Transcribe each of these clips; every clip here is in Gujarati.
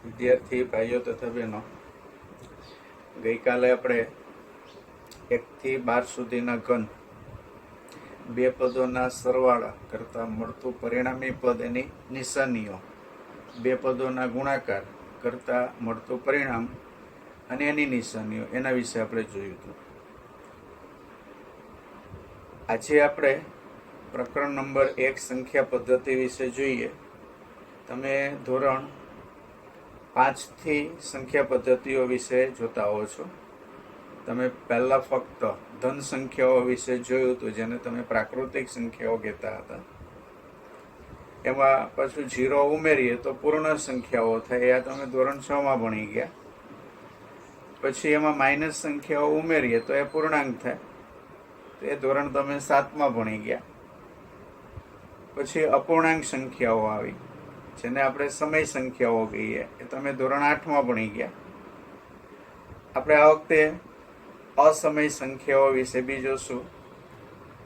વિદ્યાર્થી ભાઈઓ તથા બહેનો, ગઈકાલે આપણે 1 થી 12 સુધીના ઘન બે પદોના સરવાળા કરતાં મળતું પરિણામી પદ એની નિશાનીઓ, બે પદોના ગુણાકાર કરતાં મળતું પરિણામ અને એની નિશાનીઓ એના વિશે આપણે જોયું હતું. આજે આપણે પ્રકરણ નંબર 1 સંખ્યા પદ્ધતિ વિશે જોઈએ. તમે ધોરણ 5 થી સંખ્યા પદ્ધતિઓ વિશે જોતા હો છો. તમે પહેલા ફક્ત ધન સંખ્યાઓ વિશે જોયું હતું, જેને તમે પ્રાકૃતિક સંખ્યાઓ કહેતા હતા. એમાં પાછું 0 ઉમેરીએ તો પૂર્ણ સંખ્યાઓ થાય, આ તમે ધોરણ 6 માં ભણી ગયા. પછી એમાં માઇનસ સંખ્યાઓ ઉમેરીએ તો એ પૂર્ણાંક થાય, એ ધોરણ તમે 7 માં ભણી ગયા. પછી અપૂર્ણાંક સંખ્યાઓ આવી, જેને આપણે સમય સંખ્યાઓ કહીએ, એ તમે ધોરણ 8 માં ભણી ગયા. આપણે આ વખતે અસમય સંખ્યાઓ વિશે બી જોશું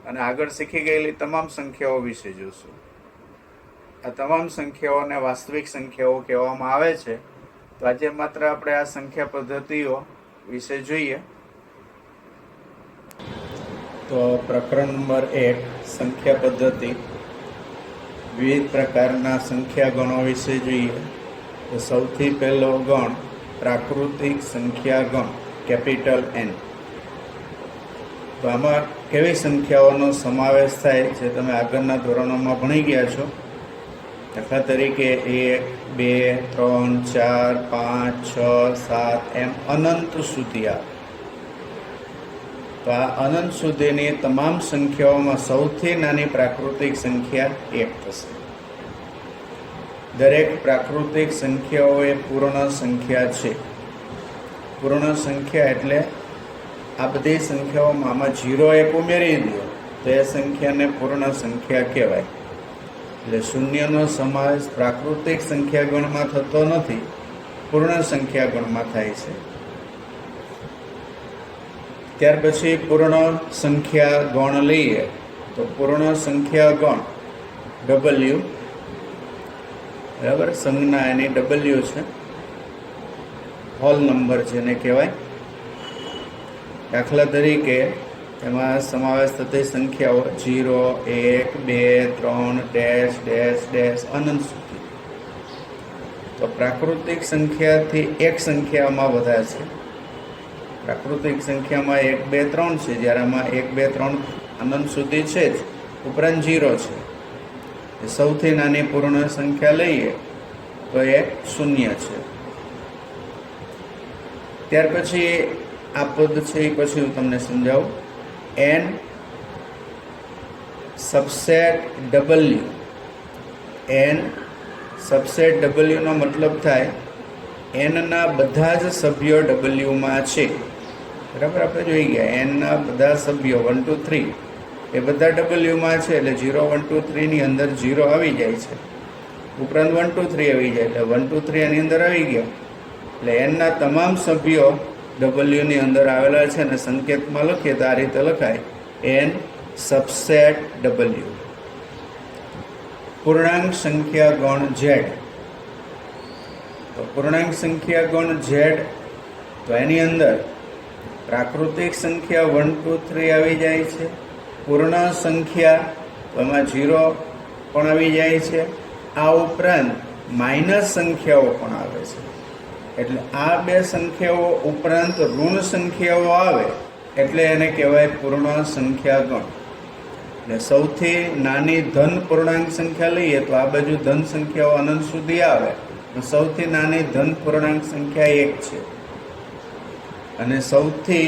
અને આગળ શીખી ગયેલી તમામ સંખ્યાઓ વિશે જોશું. આ તમામ સંખ્યાઓને વાસ્તવિક સંખ્યાઓ કહેવામાં આવે છે. તો આજે માત્ર આપણે આ સંખ્યા પદ્ધતિઓ વિશે જોઈએ. તો પ્રકરણ નંબર 1 સંખ્યા પદ્ધતિ, વિવિધ પ્રકારના સંખ્યા ગણો વિશે જોઈએ. તો સૌથી પહેલો ગણ પ્રાકૃતિક સંખ્યા ગણ, કેપિટલ N. તો આમાં કેવી સંખ્યાઓનો સમાવેશ થાય જે તમે આગળના ધોરણોમાં ભણી ગયા છો. દાખલા તરીકે 1, 2, 3, 4, 5, 6, 7 એમ અનંત સુધી આવે. તો આ અનંત સુધીની તમામ સંખ્યાઓમાં સૌથી નાની પ્રાકૃતિક સંખ્યા 1 થશે. દરેક પ્રાકૃતિક સંખ્યાઓ એ પૂર્ણ સંખ્યા છે. પૂર્ણ સંખ્યા એટલે આ બધી સંખ્યાઓમાં આમાં 0 એક ઉમેરી દો તો એ સંખ્યાને પૂર્ણ સંખ્યા કહેવાય. એટલે શૂન્યનો સમાવેશ પ્રાકૃતિક સંખ્યા ગણમાં થતો નથી, પૂર્ણ સંખ્યા ગણમાં થાય છે. ત્યાર પછી પૂર્ણ સંખ્યા ગણ લઈએ તો પૂર્ણ સંખ્યા ગણ W, બરાબર, સંજ્ઞા એની W છે, હોલ નંબર જેને કહેવાય. દાખલા તરીકે એમાં સમાવેશ થતી સંખ્યાઓ 0, 1, 2, 3, ડેશ ડેશ ડેશ અનંત સુધી. તો પ્રાકૃતિક સંખ્યાથી એક સંખ્યામાં વધારે છે. પ્રાકૃતિક સંખ્યામાં 1, 2, 3 છે, જ્યારે આમાં 1, 2, 3 અનંત સુધી છે જ, ઉપરાંત 0 છે. સૌથી નાની પૂર્ણ સંખ્યા લઈએ તો એ 0 છે. ત્યાર પછી આ પદ છે એ પછી હું તમને સમજાવું. N subset W. N subset W નો મતલબ થાય N ના બધા જ સભ્યો W માં છે. બરાબર, આપણે જોઈ ગયા N ના બધા સભ્યો 1, 2, 3 એ બધા W માં છે. એટલે 0, 1, 2, 3 ની અંદર 0 આવી જાય છે, ઉપરાંત 1, 2, 3 આવી જાય એટલે 1, 2, 3 એની અંદર આવી ગયા. એટલે N ના તમામ સભ્યો W ની અંદર આવેલા છે અને સંકેતમાં લખીએ તો આ રીતે લખાય, N સબસેટ W. પૂર્ણાંક સંખ્યા ગણ Z. તો પૂર્ણાંક સંખ્યા ગણ Z, તો એની અંદર પ્રાકૃતિક સંખ્યા 1, 2, 3 આવી જાય છે. પૂર્ણ સંખ્યા તો એમાં 0 પણ આવી જાય છે. આ ઉપરાંત માઇનસ સંખ્યાઓ પણ આવે છે. એટલે આ બે સંખ્યાઓ ઉપરાંત ઋણ સંખ્યાઓ આવે એટલે એને કહેવાય પૂર્ણ સંખ્યા ગણ. એટલે સૌથી નાની ધન પૂર્ણાંક સંખ્યા લઈએ તો આ બાજુ ધન સંખ્યાઓ અનંત સુધી આવે. સૌથી નાની ધન પૂર્ણાંક સંખ્યા 1 છે અને સૌથી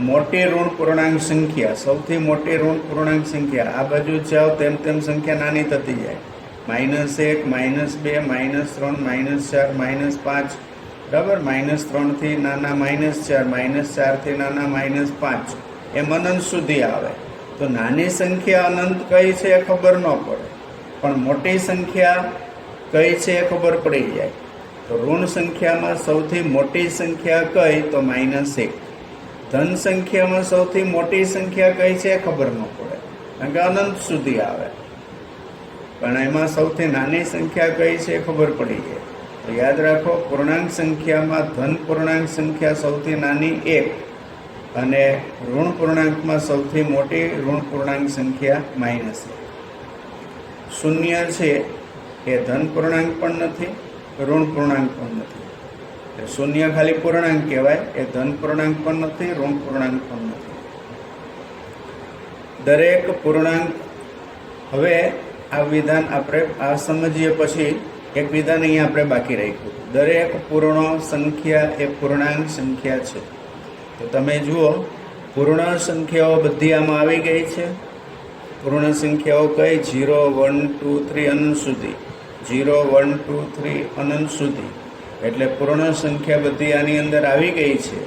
મોટી ઋણ પૂર્ણાંક સંખ્યા, સૌથી મોટી ઋણ પૂર્ણાંક સંખ્યા આ બાજુ જાઓ તેમ તેમ સંખ્યા નાની થતી જાય. -1, -2, -3, -4, -5, બરાબર. -3 થી નાના -4, -4 થી નાના -5 એમ અનંત સુધી આવે. તો નાની સંખ્યા અનંત કઈ છે એ ખબર ન પડે, પણ મોટી સંખ્યા કઈ છે એ ખબર પડી જાય. તો ઋણ સંખ્યામાં સૌથી મોટી સંખ્યા કઈ તો -1. ધન સંખ્યામાં સૌથી મોટી સંખ્યા કઈ છે એ ખબર ન પડે, કારણ કે અનંત સુધી આવે. પણ એમાં સૌથી નાની સંખ્યા કઈ છે એ ખબર પડી જાય. તો યાદ રાખો, પૂર્ણાંક સંખ્યામાં ધન પૂર્ણાંક સંખ્યા સૌથી નાની 1 અને ઋણ પૂર્ણાંકમાં સૌથી મોટી ઋણ પૂર્ણાંક સંખ્યા -1. શૂન્ય છે એ ધન પૂર્ણાંક પણ નથી, ઋણ પૂર્ણાંક પણ નથી. શૂન્ય ખાલી પૂર્ણાંક કહેવાય, એ ધન પૂર્ણાંક પણ નથી, ઋણ પૂર્ણાંક પણ નથી. દરેક પૂર્ણાંક, હવે આ વિધાન આપણે આ સમજીએ પછી એક વિધાન અહીંયા આપણે બાકી રાખ્યું. દરેક પૂર્ણ સંખ્યા એ પૂર્ણાંક સંખ્યા છે. તો તમે જુઓ, પૂર્ણ સંખ્યાઓ બધી આમાં આવી ગઈ છે. પૂર્ણ સંખ્યાઓ કઈ? 0, 1, 2, 3 અનંત સુધી, 0, 1, 2, 3 અનંત સુધી. એટલે પૂર્ણ સંખ્યા બધી આની અંદર આવી ગઈ છે.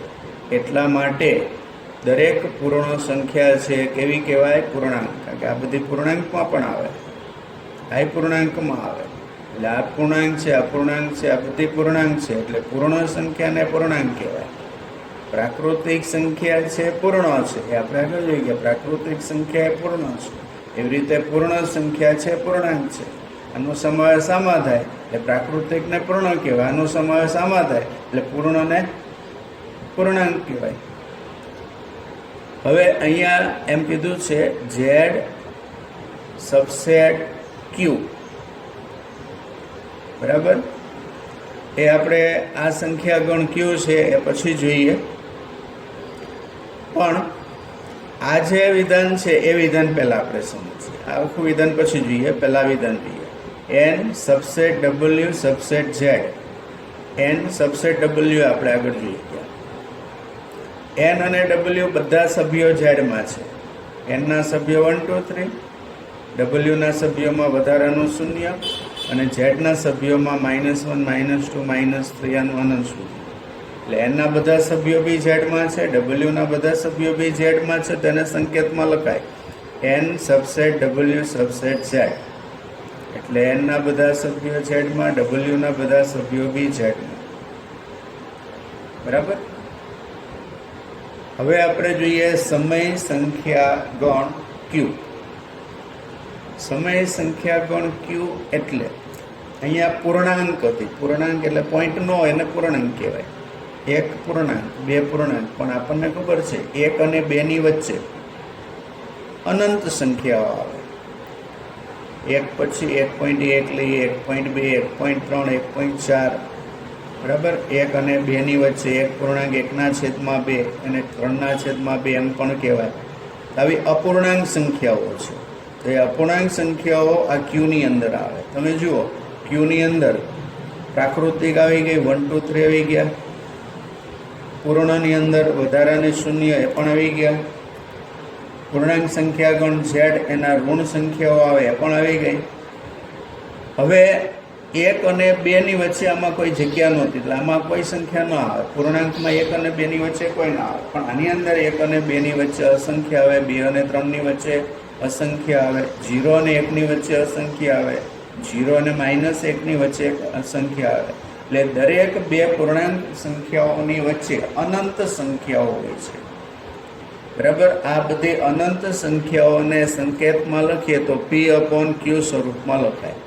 એટલા માટે દરેક પૂર્ણ સંખ્યા છે કેવી કહેવાય? પૂર્ણાંક. કારણ કે આ બધી પૂર્ણાંકમાં પણ આવે, આ પૂર્ણાંકમાં આવે. એટલે આ પૂર્ણાંક છે, આ પૂર્ણાંક છે, આ બધી પૂર્ણાંક છે. એટલે પૂર્ણ સંખ્યાને પૂર્ણાંક કહેવાય. પ્રાકૃતિક સંખ્યા છે પૂર્ણ છે, એ આપણે આગળ જોઈ ગયા. પ્રાકૃતિક સંખ્યા એ પૂર્ણ છે. એવી રીતે પૂર્ણ સંખ્યા છે પૂર્ણાંક છે. આનો સમાવેશ આમાં થાય એટલે પ્રાકૃતિકને પૂર્ણ કહેવાય. આનો સમાવેશ આમાં થાય એટલે પૂર્ણને પૂર્ણાંક કહેવાય. હવે અહીંયા એમ કીધું છે Z સબસેટ Q, બરાબર. એ આપણે આ સંખ્યા ગણ Q છે એ પછી જોઈએ. પણ આ જે વિધાન છે એ વિધાન પહેલાં આપણે સમજીએ. આ આખું વિધાન પછી જોઈએ, પહેલાં વિધાન જોઈએ. n subset W subset Z. n subset W આપણે આગળ જોઈએ ગયા. n અને W બધા સભ્યો Z માં છે. n ના સભ્યો 1, 2, 3, W ના સભ્યોમાં વધારાનું 0 અને Z ના સભ્યોમાં -1, -2, -3 અને અનંત સુધી. એટલે n ના બધા સભ્યો બી Z માં છે, W ના બધા સભ્યો બી Z માં છે. તેને સંકેતમાં લખાય n subset W subset Z. એટલે n ના બધા સભ્યો Z માં, W ના બધા સભ્યો બી Z માં, બરાબર. હવે આપણે જોઈએ સમય સંખ્યા ગણ Q. સમય સંખ્યા ગણ Q એટલે અહીંયા પૂર્ણાંક હતી. પૂર્ણાંક એટલે પોઈન્ટ નો હોય એને પૂર્ણાંક કહેવાય. એક પૂર્ણાંક, બે પૂર્ણાંક. પણ આપણને ખબર છે 1 અને 2 ની વચ્ચે અનંત સંખ્યાઓ આવે. 1 પછી 1.1 લઈએ, 1.2, 1.3, 1.4, બરાબર. 1 અને 2 ની વચ્ચે એક પૂર્ણાંક 1/2 અને 3/2 એમ પણ કહેવાય. આવી અપૂર્ણાંક સંખ્યાઓ છે. તો એ અપૂર્ણાંક સંખ્યાઓ આ Q ની અંદર આવે. તમે જુઓ, Q ની અંદર પ્રાકૃતિક આવી ગઈ, 1, 2, 3 આવી ગયા. પૂર્ણની અંદર વધારાની 0 એ પણ આવી ગયા. પૂર્ણાંક સંખ્યા ગણ Z એના ઋણ સંખ્યાઓ આવે એ પણ આવી ગઈ. હવે 1 અને 2 ની વચ્ચે આમાં કોઈ જગ્યા નહોતી, એટલે આમાં કોઈ સંખ્યા ન આવે. પૂર્ણાંકમાં 1 અને 2 ની વચ્ચે કોઈ ના આવે. પણ આની અંદર 1 અને 2 ની વચ્ચે અસંખ્ય આવે, 2 અને 3 ની વચ્ચે અસંખ્ય આવે, 0 અને 1 ની વચ્ચે અસંખ્ય આવે, 0 અને -1 ની વચ્ચે અસંખ્ય આવે. એટલે દરેક બે પૂર્ણાંક સંખ્યાઓની વચ્ચે અનંત સંખ્યાઓ હોય છે, બરાબર. આ બધી અનંત સંખ્યાઓને સંકેતમાં લખીએ તો P/Q સ્વરૂપમાં લખાય.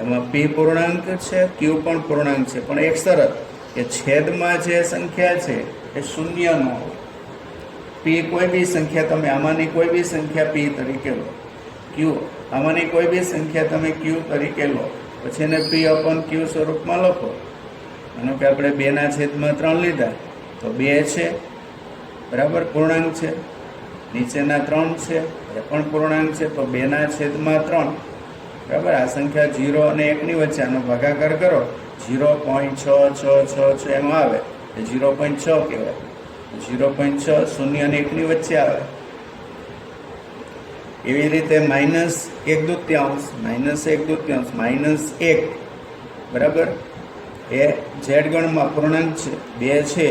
એમાં P પૂર્ણાંક છે, Q પણ પૂર્ણાંક છે. પણ એક શરત કે છેદમાં જે સંખ્યા છે એ શૂન્ય ન હોય. P કોઈ બી સંખ્યા તમે આમાંની કોઈ બી સંખ્યા P તરીકે લો, Q આમાંની કોઈ બી સંખ્યા તમે Q તરીકે લો, પછી એને P/Q સ્વરૂપમાં લખો. માનો કે આપણે 2/3 લીધા તો 2 છે, બરાબર, પૂર્ણાંક છે. નીચેના 3 છે એ પણ પૂર્ણાંક છે, તો 2/3, બરાબર. આ સંખ્યા 0 અને 1 ની વચ્ચે આનો ભાગાકાર કરો, 0.666 એમ આવે એ 0.6 કહેવાય. 0.6 0 અને 1 ની વચ્ચે આવે. એવી રીતે -1/2, -1/2, -1, બરાબર. એ Z ગણમાં પૂર્ણાંક છે. 2 છે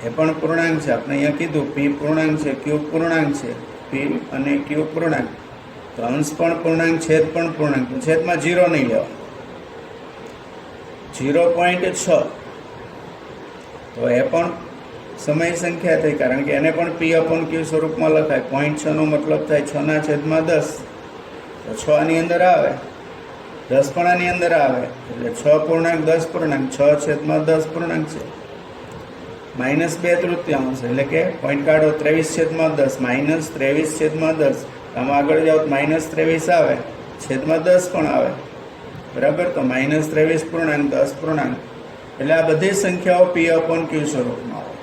એ પણ પૂર્ણાંક છે. આપણે અહીંયા કીધું P પૂર્ણાંક છે, Q પૂર્ણાંક છે. P અને Q પૂર્ણાંક, તો અંશ પણ પૂર્ણાંક, છેદ પણ પૂર્ણાંક. છેદમાં 0 નહીં લેવાનું. 0.6 તો એ પણ સમય સંખ્યા થઈ, કારણ કે એને પણ P/Q સ્વરૂપમાં લખાય. 0.6 નો મતલબ થાય 6/10, તો 6 ની અંદર આવે. દસપણાની અંદર આવે એટલે 6 પૂર્ણાંક 10 પૂર્ણાંક 6/10 પૂર્ણાંક છે. -2/3 એટલે કે પોઈન્ટ કાઢો 23/10 -23/10. આમાં આગળ જાઓ તો -23 આવે, છેદમાં 10 પણ આવે, બરાબર. તો -23 પૂર્ણાંક 10 પૂર્ણાંક એટલે આ બધી સંખ્યાઓ P/Q સ્વરૂપમાં આવે.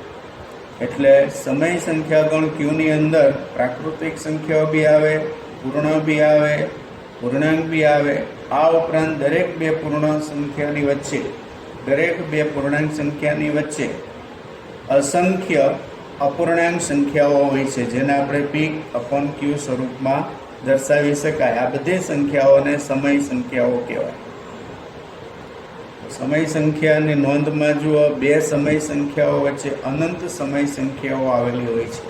એટલે સમય સંખ્યા ગણ Qની અંદર પ્રાકૃતિક સંખ્યાઓ બી આવે, પૂર્ણ બી આવે, પૂર્ણાંક બી આવે. આ ઉપરાંત દરેક બે પૂર્ણ સંખ્યાની વચ્ચે, દરેક બે પૂર્ણાંક સંખ્યાની વચ્ચે અસંખ્ય અપૂર્ણાંક સંખ્યાઓ હોય છે, જેને આપણે P/Q સ્વરૂપમાં દર્શાવી શકાય. આ બધી સંખ્યાઓને સમય સંખ્યાઓ કહેવાય. સમય સંખ્યાની નોંધમાં જુઓ, બે સમય સંખ્યાઓ વચ્ચે અનંત સમય સંખ્યાઓ આવેલી હોય છે.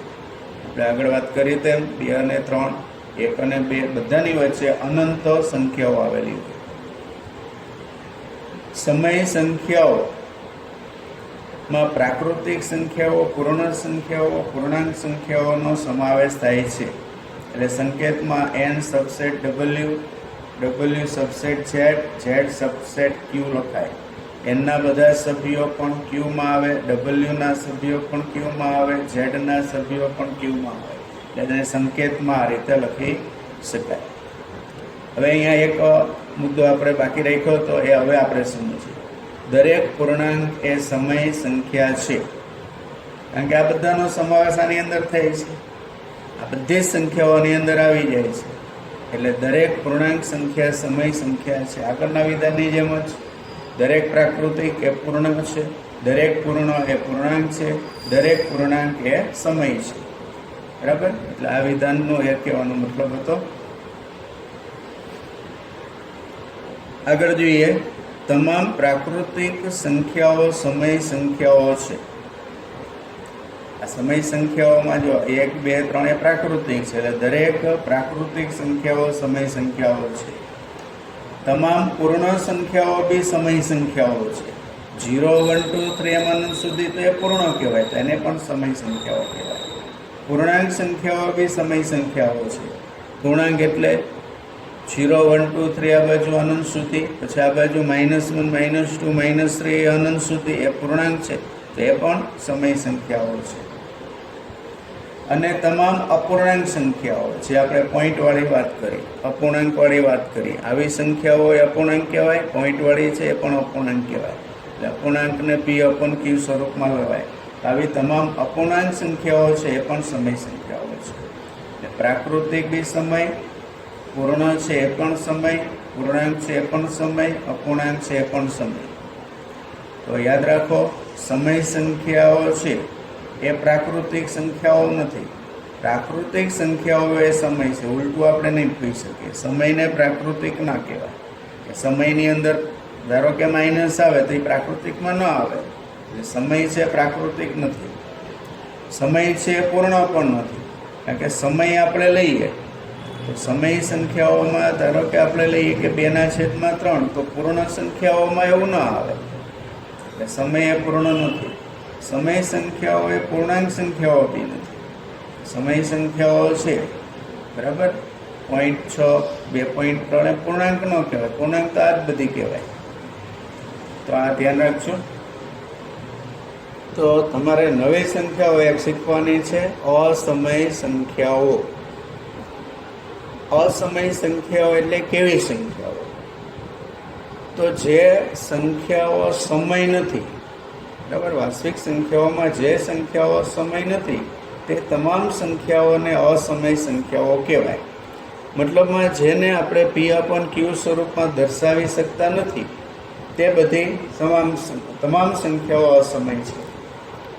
આપણે આગળ વાત કરી તેમ 2 અને 3, 1 અને 2 બધાની વચ્ચે અનંત સંખ્યાઓ આવેલી હોય. સમય સંખ્યાઓમાં પ્રાકૃતિક સંખ્યાઓ, પૂર્ણ સંખ્યાઓ, પૂર્ણાંક સંખ્યાઓનો સમાવેશ થાય છે. એટલે સંકેતમાં n subset W, W subset Z, Z subset Q લખાય. n ના બધા સભ્યો પણ Q માં આવે, W ના સભ્યો પણ Q માં આવે, Z ના સભ્યો પણ Q માં આવે. એટલે તેને સંકેતમાં આ રીતે લખી શકાય. હવે અહીંયા એક મુદ્દો આપણે બાકી રાખ્યો તો એ હવે આપણે સમજીએ. દરેક પૂર્ણાંક એ સમય સંખ્યા છે, કારણ કે આ બધાનો સમાવેશ આની અંદર થાય છે. આ બધી સંખ્યાઓની અંદર આવી જાય છે. એટલે દરેક પૂર્ણાંક સંખ્યા સમય સંખ્યા છે. આગળના વિધાનની જેમ જ દરેક પ્રાકૃતિક એ પૂર્ણ છે, દરેક પૂર્ણ એ પૂર્ણાંક છે, દરેક પૂર્ણાંક એ સમય છે, બરાબર. એટલે આ વિધાનનો એ કહેવાનો મતલબ હતો. આગળ જોઈએ, તમામ પ્રાકૃતિક સંખ્યાઓ સમય સંખ્યાઓ છે. આ સમય સંખ્યાઓમાં જો 1, 2, 3 એ પ્રાકૃતિક છે, એટલે દરેક પ્રાકૃતિક સંખ્યાઓ સમય સંખ્યાઓ છે. તમામ પૂર્ણ સંખ્યાઓ બી સમય સંખ્યાઓ છે. 0, 1, 2, 3 એમ અનંત સુધી તો એ પૂર્ણ કહેવાય, તો એને પણ સમય સંખ્યાઓ કહેવાય. પૂર્ણાંક સંખ્યાઓ બી સમય સંખ્યાઓ છે. પૂર્ણાંક એટલે 0, 1, 2, 3 આ બાજુ અનંત સુધી, પછી આ બાજુ -1, -2, -3 અનંત સુધી એ પૂર્ણાંક છે, તો એ પણ સમય સંખ્યાઓ છે. અને તમામ અપૂર્ણાંક સંખ્યાઓ, જે આપણે પોઈન્ટવાળી વાત કરી, અપૂર્ણાંકવાળી વાત કરી, આવી સંખ્યાઓ એ અપૂર્ણાંક કહેવાય. પોઈન્ટવાળી છે એ પણ અપૂર્ણાંક કહેવાય. એટલે અપૂર્ણાંકને P/Q સ્વરૂપમાં લેવાય. આવી તમામ અપૂર્ણાંક સંખ્યાઓ છે એ પણ સમય સંખ્યાઓ છે. એટલે પ્રાકૃતિક બી સમય, પૂર્ણ છે એ પણ સમય, પૂર્ણાંક છે એ પણ સમય, અપૂર્ણાંક છે એ પણ સમય. તો યાદ રાખો, સમય સંખ્યાઓ છે એ પ્રાકૃતિક સંખ્યાઓ નથી. પ્રાકૃતિક સંખ્યાઓ એ સમય છે. ઉલટું આપણે નહીં કહી શકીએ. સમયને પ્રાકૃતિક ના કહેવાય. કે સમયની અંદર ધારો કે માઇનસ આવે તો એ પ્રાકૃતિકમાં ન આવે. એટલે સમય છે પ્રાકૃતિક નથી. સમય છે પૂર્ણ પણ નથી. કારણ કે સમય આપણે લઈએ તો સમય સંખ્યાઓમાં ધારો કે આપણે લઈએ કે 2/3, તો પૂર્ણ સંખ્યાઓમાં એવું ન આવે. એટલે સમય એ પૂર્ણ નથી. સમય સંખ્યાઓ એ પૂર્ણાંક સંખ્યાઓ બી નથી. સમય સંખ્યાઓ છે, બરાબર. 0.6, 2.3 એ પૂર્ણાંક ન કહેવાય. પૂર્ણાંક તો આ જ બધી કહેવાય. તો આ ધ્યાન રાખજો. તો તમારે નવી સંખ્યાઓ એક શીખવાની છે, અસમય સંખ્યાઓ. અસમય સંખ્યાઓ એટલે કેવી સંખ્યાઓ? તો જે સંખ્યાઓ સમય નથી, બરાબર. વાસ્તવિક સંખ્યાઓમાં જે સંખ્યાઓ સમય નથી તે તમામ સંખ્યાઓને અસમય સંખ્યાઓ કહેવાય. મતલબમાં જેને આપણે P/Q સ્વરૂપમાં દર્શાવી શકતા નથી તે બધી તમામ સંખ્યાઓ અસમય છે,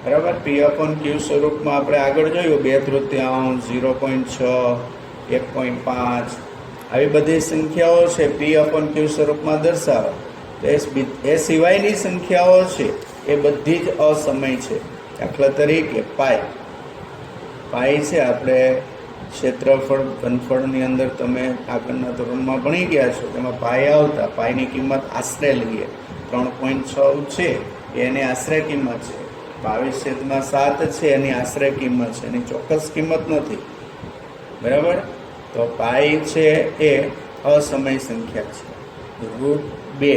બરાબર. P/Q સ્વરૂપમાં આપણે આગળ જોયું 2/3, 0.6, 1.5 આવી બધી સંખ્યાઓ છે P/Q સ્વરૂપમાં દર્શાવે. તો એ સિવાયની સંખ્યાઓ છે એ બધી જ અસમય છે. દાખલા તરીકે પાઈ છે, આપણે ક્ષેત્રફળ ઘનફળની અંદર તમે આગળના ધોરણમાં ભણી ગયા છો, તેમાં પાઈ આવતા. પાઈની કિંમત આશરે લઈએ 3.6 છે, એની આશરે કિંમત છે. 22/7 છે એની આશરે કિંમત છે, એની ચોક્કસ કિંમત નથી, બરાબર. તો પાઈ છે એ અસમય સંખ્યા છે. √2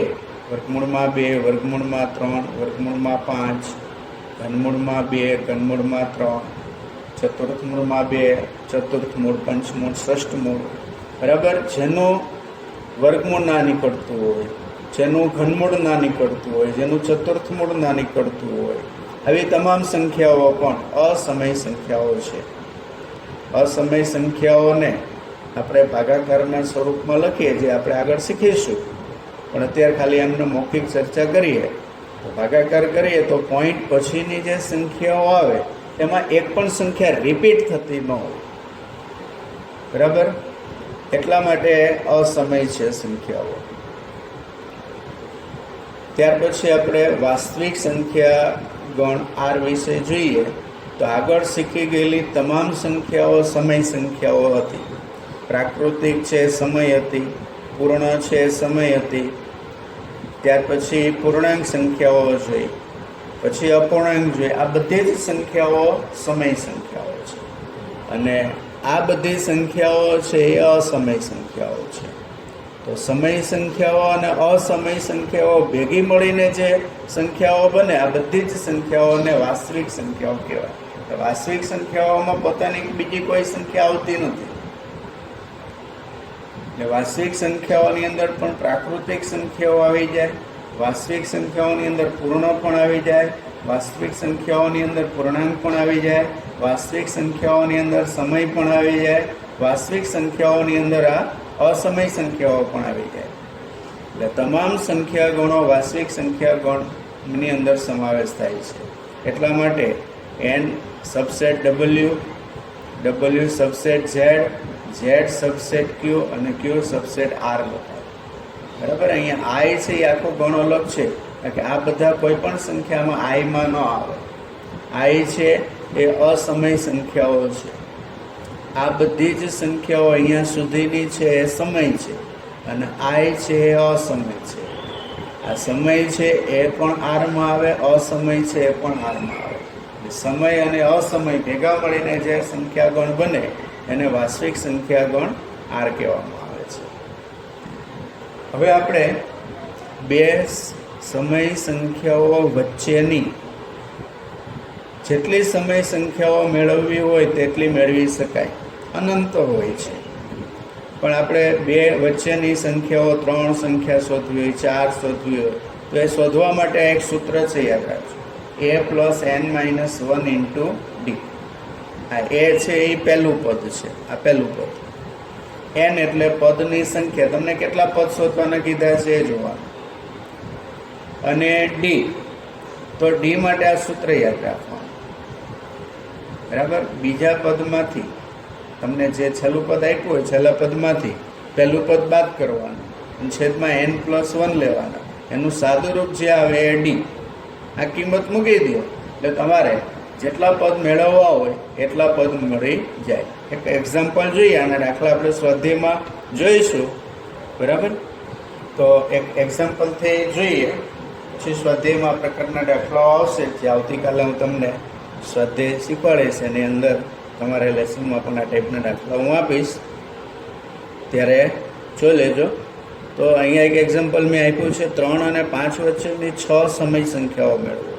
વર્ગમૂળમાં 2 વર્ગમૂળમાં 3 વર્ગમૂળમાં 5 ઘનમૂળમાં 2 ઘનમૂળમાં 3 ચતુર્થમૂળમાં 2 ચતુર્થમૂળ પંચમૂળ ષષ્ઠમૂળ બરાબર. જેનું વર્ગમૂળ ના નીકળતું હોય, જેનું ઘનમૂળ ના નીકળતું હોય, જેનું ચતુર્થમૂળ ના નીકળતું હોય, આવી તમામ સંખ્યાઓ પણ અસમય સંખ્યાઓ છે. અસમય સંખ્યાઓને આપણે ભાગાકારના સ્વરૂપમાં લખીએ, જે આપણે આગળ શીખીશું, પણ અત્યારે ખાલી એમને મૌખિક ચર્ચા કરીએ. તો ભાગાકાર કરીએ તો પોઈન્ટ પછીની જે સંખ્યાઓ આવે એમાં એક પણ સંખ્યા રિપીટ થતી ન હોય, બરાબર. એટલા માટે અસમય છે સંખ્યાઓ. ત્યાર પછી આપણે વાસ્તવિક સંખ્યા ગણ આર વિશે જોઈએ. તો આગળ શીખી ગયેલી તમામ સંખ્યાઓ સમય સંખ્યાઓ હતી. પ્રાકૃતિક છે સમય હતી, પૂર્ણ છે સમય હતી, ત્યાર પછી પૂર્ણાંક સંખ્યાઓ જોઈ, પછી અપૂર્ણાંક જોઈ. આ બધી જ સંખ્યાઓ સમય સંખ્યાઓ છે, અને આ બધી સંખ્યાઓ છે એ અસમય સંખ્યાઓ છે. તો સમય સંખ્યાઓ અને અસમય સંખ્યાઓ ભેગી મળીને જે સંખ્યાઓ બને, આ બધી જ સંખ્યાઓને વાસ્તવિક સંખ્યાઓ કહેવાય. વાસ્તવિક સંખ્યાઓમાં પોતાની બીજી કોઈ સંખ્યા આવતી નથી. વાસ્તવિક સંખ્યાઓની અંદર પણ પ્રાકૃતિક સંખ્યાઓ આવી જાય, વાસ્તવિક સંખ્યાઓની અંદર પૂર્ણ પણ આવી જાય, વાસ્તવિક સંખ્યાઓની અંદર પૂર્ણાંક પણ આવી જાય, વાસ્તવિક સંખ્યાઓની અંદર સમય પણ આવી જાય, વાસ્તવિક સંખ્યાઓની અંદર આ અસમય સંખ્યાઓ પણ આવી જાય. એટલે તમામ સંખ્યા ગણો વાસ્તવિક સંખ્યા ગણની અંદર સમાવેશ થાય છે. એટલા માટે n subset w, w subset z, z subset q અને q સબસેટ r લખાય, બરાબર. અહીંયા i છે એ આખો ગણો અલગ છે, કારણ કે આ બધા કોઈ પણ સંખ્યામાં i માં ન આવે. i છે એ અસમય સંખ્યાઓ છે. આ બધી જ સંખ્યાઓ અહીંયા સુધીની છે એ સમય છે, અને i છે એ અસમય છે. આ સમય છે એ પણ આરમાં આવે, અસમય છે એ પણ આરમાં આવે. સમય અને અસમય ભેગા મળીને જે સંખ્યા ગણ બને એને વાસ્તવિક સંખ્યા ગણ આર કહેવામાં આવે છે. હવે આપણે બે સમય સંખ્યાઓ વચ્ચેની જેટલી સમય સંખ્યાઓ મેળવવી હોય તેટલી મેળવી શકાય, અનંત હોય છે. પણ આપણે બે વચ્ચેની સંખ્યાઓ 3 સંખ્યા શોધવી હોય, 4 શોધવી હોય, તો એ શોધવા માટે એક સૂત્ર છે, યાદ રાખજો. a + n - 1 × d. આ a છે એ પહેલું પદ છે, આ પહેલું પદ. n એટલે પદની સંખ્યા. તમને કેટલા પદ શોધવાના કીધા છે એ જોવાનું. અને d, તો d માટે આ સૂત્ર યાદ રાખવાનું, બરાબર. બીજા પદમાંથી તમને જે છેલ્લું પદ આપ્યું હોય, છેલ્લા પદમાંથી પહેલું પદ બાદ કરવાનું અને છેદમાં n+1 લેવાના. એનું સાદું રૂપ જે આવે એ d. આ કિંમત મૂકી દો એટલે તમારે જેટલા પદ મેળવવા હોય એટલા પદ મળી જાય. એક એક્ઝામ્પલ જોઈએ, આના દાખલા આપણે સ્વાધ્યાયમાં જોઈશું, બરાબર. તો એક એક્ઝામ્પલથી જોઈએ, પછી સ્વાધ્યાયમાં આ પ્રકારના દાખલાઓ આવશે, જે આવતીકાલે હું તમને સ્વાધ્યાય શીખવાડીશ. એની અંદર તમારે લેસનમાં પણ આ ટાઈપના દાખલા હું આપીશ, ત્યારે જોઈ લેજો. તો અહીંયા એક એક્ઝામ્પલ મેં આપ્યું છે, 3 અને 5 વચ્ચેની 6 સમય સંખ્યાઓ મેળવો.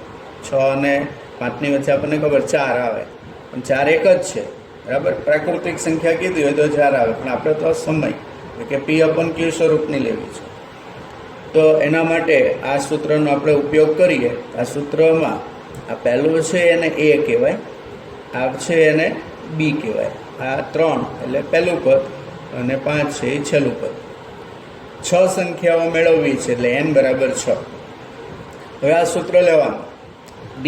6 અને 5ની વચ્ચે આપણને ખબર 4 આવે, પણ 4 એક જ છે, બરાબર. પ્રાકૃતિક સંખ્યા કીધી હોય તો 4 આવે, પણ આપણે તો સમય એટલે કે p/q સ્વરૂપની લેવી છે. તો એના માટે આ સૂત્રનો આપણે ઉપયોગ કરીએ. આ સૂત્રમાં આ પહેલું છે એને a કહેવાય, આ છે એને b કહેવાય. આ 3 એટલે પહેલું પદ અને 5 છે એ છેલ્લું પદ. 6 સંખ્યાઓ મેળવવી છે એટલે n = 6. હવે આ સૂત્ર લેવાનું d.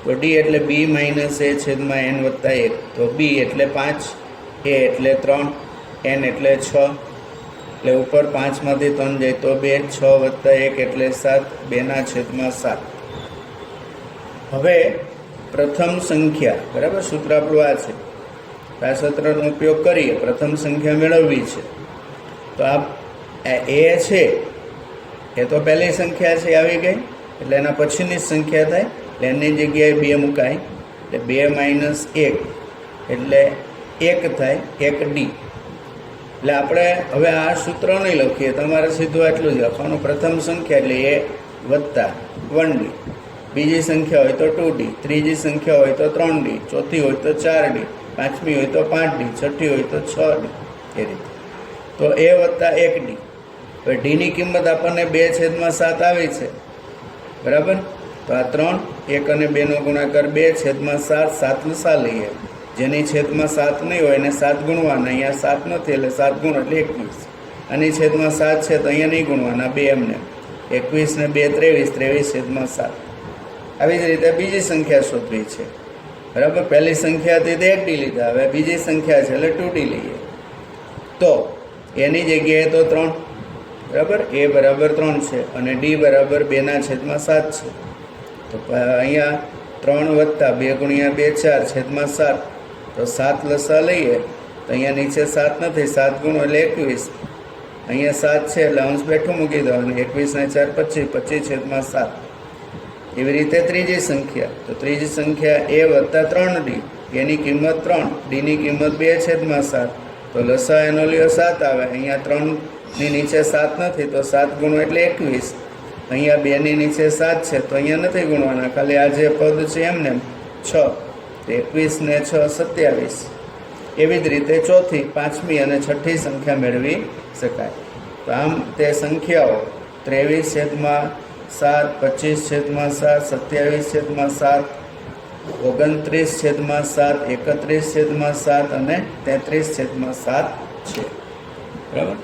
તો d એટલે b - a/n + 1. તો b એટલે 5, a એટલે 3, n એટલે 6. એટલે ઉપર 5માંથી 3 જાય તો 2, 6 + 1 એટલે 7, 2/7. હવે પ્રથમ સંખ્યા, બરાબર. સૂત્ર આપણું આ છે. આ સૂત્રનો ઉપયોગ કરીએ, પ્રથમ સંખ્યા મેળવવી છે. તો આ a છે એ તો પહેલી સંખ્યા છે, આવી ગઈ. એટલે એના પછીની જ સંખ્યા થાય, એટલે એની જગ્યાએ 2 મુકાય. એટલે 2 - 1 એટલે 1 થાય, 1d. એટલે આપણે હવે આ સૂત્ર નહીં લખીએ, તમારે સીધું આટલું જ લખવાનું. પ્રથમ સંખ્યા એટલે એ વત્તા 1D, બીજી સંખ્યા હોય તો 2D, ત્રીજી સંખ્યા હોય તો 3D, ચોથી હોય તો 4D, પાંચમી હોય તો 5D, છઠ્ઠી હોય તો 6D, એ રીતે. તો એ વત્તા 1D. હવે ડીની કિંમત આપણને 2/7 આવી છે, બરાબર. તો આ 3, 1 અને 2નો ગુણાકાર 2/7, 7 લસા લઈએ. જેની છેદમાં 7 નહીં હોય એને 7 ગુણવાના. અહીંયા 7 નથી એટલે 7 ગુણ એટલે 21. આની છેદમાં 7 છે તો અહીંયા નહીં ગુણવાના, 2 એમને. 21 ને 2 23, 23/7. આવી જ રીતે બીજી સંખ્યા શોધવી છે, બરાબર. પહેલી સંખ્યા હતી તે 1D લીધા, હવે બીજી સંખ્યા છે એટલે 2D લઈએ. તો એની જગ્યાએ તો 3, બરાબર. એ બરાબર 3 છે અને ડી બરાબર 2/7 છે. તો અહીંયા 3 વત્તા 2 ગુણ્યા 2 4 છેદમાં 7. તો 7 લસા લઈએ તો અહીંયા નીચે 7 નથી, 7 ગુણો એટલે 21. અહીંયા 7 છે એટલે અંશ બેઠું મૂકી દો અને 21 ને 4 25, 25/7. એવી રીતે ત્રીજી સંખ્યા, તો ત્રીજી સંખ્યા એ વત્તા 3D, એની કિંમત 3, ડીની કિંમત 2/7. તો લસા એનો લ્યો 7 આવે. અહીંયા 3ની નીચે 7 નથી તો 7 ગુણો એટલે 21. અહીંયા 2ની નીચે 7 છે તો અહીંયા નથી ગુણવાના, ખાલી આ જે પદ છે એમને 6. 21 ને 6 27. એવી જ રીતે ચોથી, પાંચમી અને છઠ્ઠી સંખ્યા મેળવી શકાય. તો આમ તે સંખ્યાઓ 23/7, 25/7, 27/7, 29/7, 31/7 અને 33/7 છે, બરાબર.